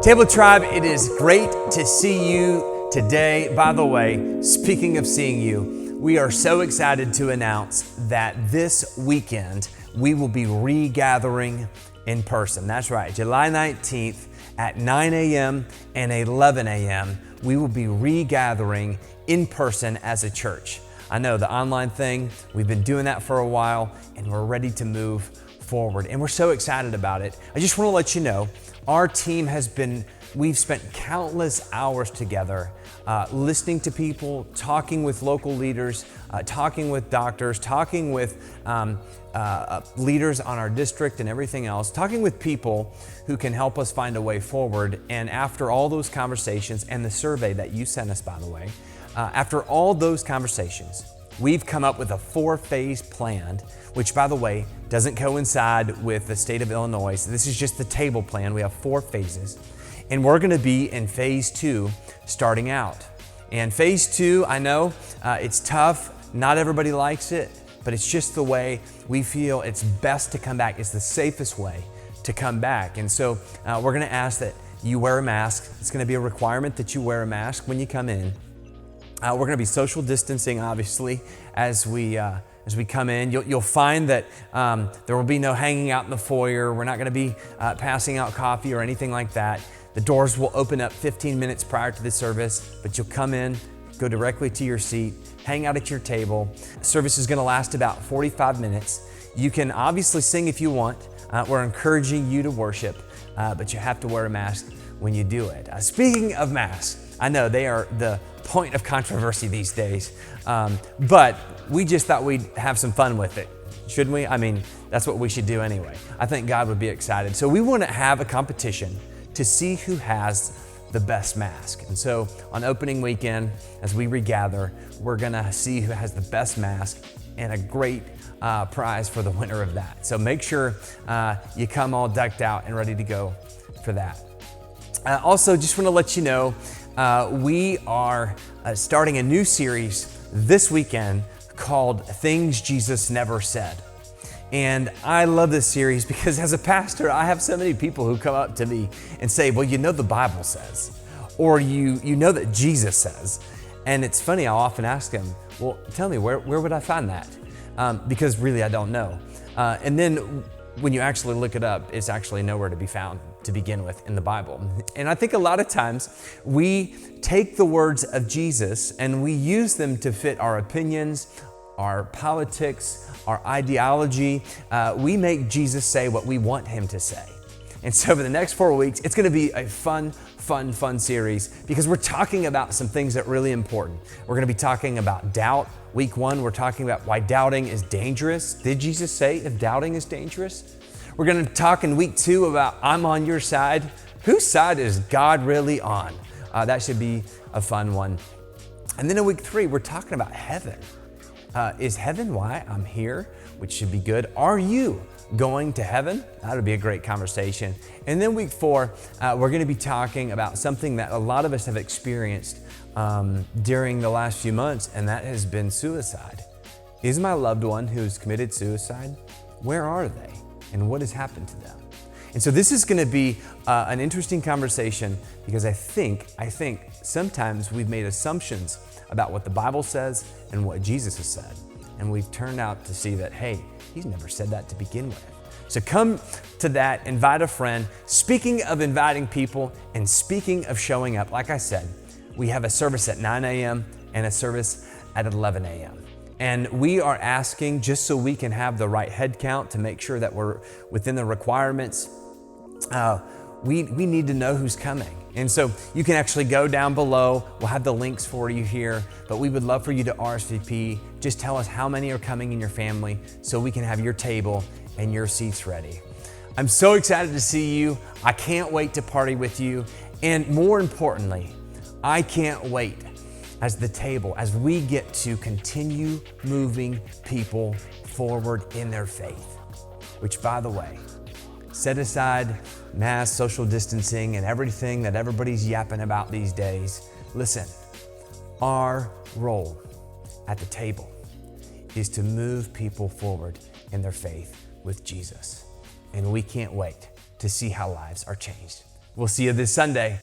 Table Tribe, it is great to see you today. By the way, speaking of seeing you, we are so excited to announce that this weekend we will be regathering in person. That's right, July 19th at 9 a.m. and 11 a.m. we will be regathering in person as a church. I know the online thing, we've been doing that for a while and we're ready to move forward and we're so excited about it. I just want to let you know, our team we've spent countless hours together listening to people, talking with local leaders, talking with doctors, talking with leaders on our district and everything else, talking with people who can help us find a way forward. And after all those conversations and the survey that you sent us, by the way, after all those conversations, we've come up with a 4-phase plan, which, by the way, doesn't coincide with the state of Illinois. So this is just the table plan. We have 4 phases. And we're gonna be in phase 2 starting out. And phase 2, I know it's tough. Not everybody likes it, but it's just the way we feel it's best to come back. It's the safest way to come back. And so we're gonna ask that you wear a mask. It's gonna be a requirement that you wear a mask when you come in. We're gonna be social distancing, obviously, as we come in. You'll find that there will be no hanging out in the foyer. We're not gonna be passing out coffee or anything like that. The doors will open up 15 minutes prior to the service, but you'll come in, go directly to your seat, hang out at your table. Service is gonna last about 45 minutes. You can obviously sing if you want. We're encouraging you to worship, but you have to wear a mask when you do it. Speaking of masks, I know they are the point of controversy these days, but we just thought we'd have some fun with it. Shouldn't we? I mean, that's what we should do anyway. I think God would be excited. So we want to have a competition to see who has the best mask. And so on opening weekend, as we regather, we're gonna see who has the best mask and a great prize for the winner of that. So make sure you come all decked out and ready to go for that. Also, just wanna let you know, we are starting a new series this weekend called Things Jesus Never Said. And I love this series because as a pastor, I have so many people who come up to me and say, well, you know the Bible says, or you know that Jesus says. And it's funny, I'll often ask them, well, tell me, where would I find that? Because really, I don't know. And then when you actually look it up, it's actually nowhere to be found to begin with in the Bible. And I think a lot of times we take the words of Jesus and we use them to fit our opinions, our politics, our ideology. We make Jesus say what we want him to say. And so for the next 4 weeks, it's gonna be a fun series because we're talking about some things that are really important. We're gonna be talking about doubt. Week 1, we're talking about why doubting is dangerous. Did Jesus say if doubting is dangerous? We're gonna talk in week 2 about I'm on your side. Whose side is God really on? That should be a fun one. And then in week 3, we're talking about heaven. Is heaven why I'm here? Which should be good. Are you going to heaven? That would be a great conversation. And then week 4, we're gonna be talking about something that a lot of us have experienced during the last few months, and that has been suicide. Is my loved one who's committed suicide? Where are they? And what has happened to them? And so this is gonna be an interesting conversation because I think sometimes we've made assumptions about what the Bible says and what Jesus has said. And we've turned out to see that, hey, he's never said that to begin with. So come to that, invite a friend. Speaking of inviting people and speaking of showing up, like I said, we have a service at 9 a.m. and a service at 11 a.m. And we are asking just so we can have the right head count to make sure that we're within the requirements. We need to know who's coming. And so you can actually go down below. We'll have the links for you here, but we would love for you to RSVP. Just tell us how many are coming in your family so we can have your table and your seats ready. I'm so excited to see you. I can't wait to party with you. And more importantly, I can't wait as we get to continue moving people forward in their faith, which, by the way, set aside mass social distancing and everything that everybody's yapping about these days. Listen, our role at the table is to move people forward in their faith with Jesus. And we can't wait to see how lives are changed. We'll see you this Sunday.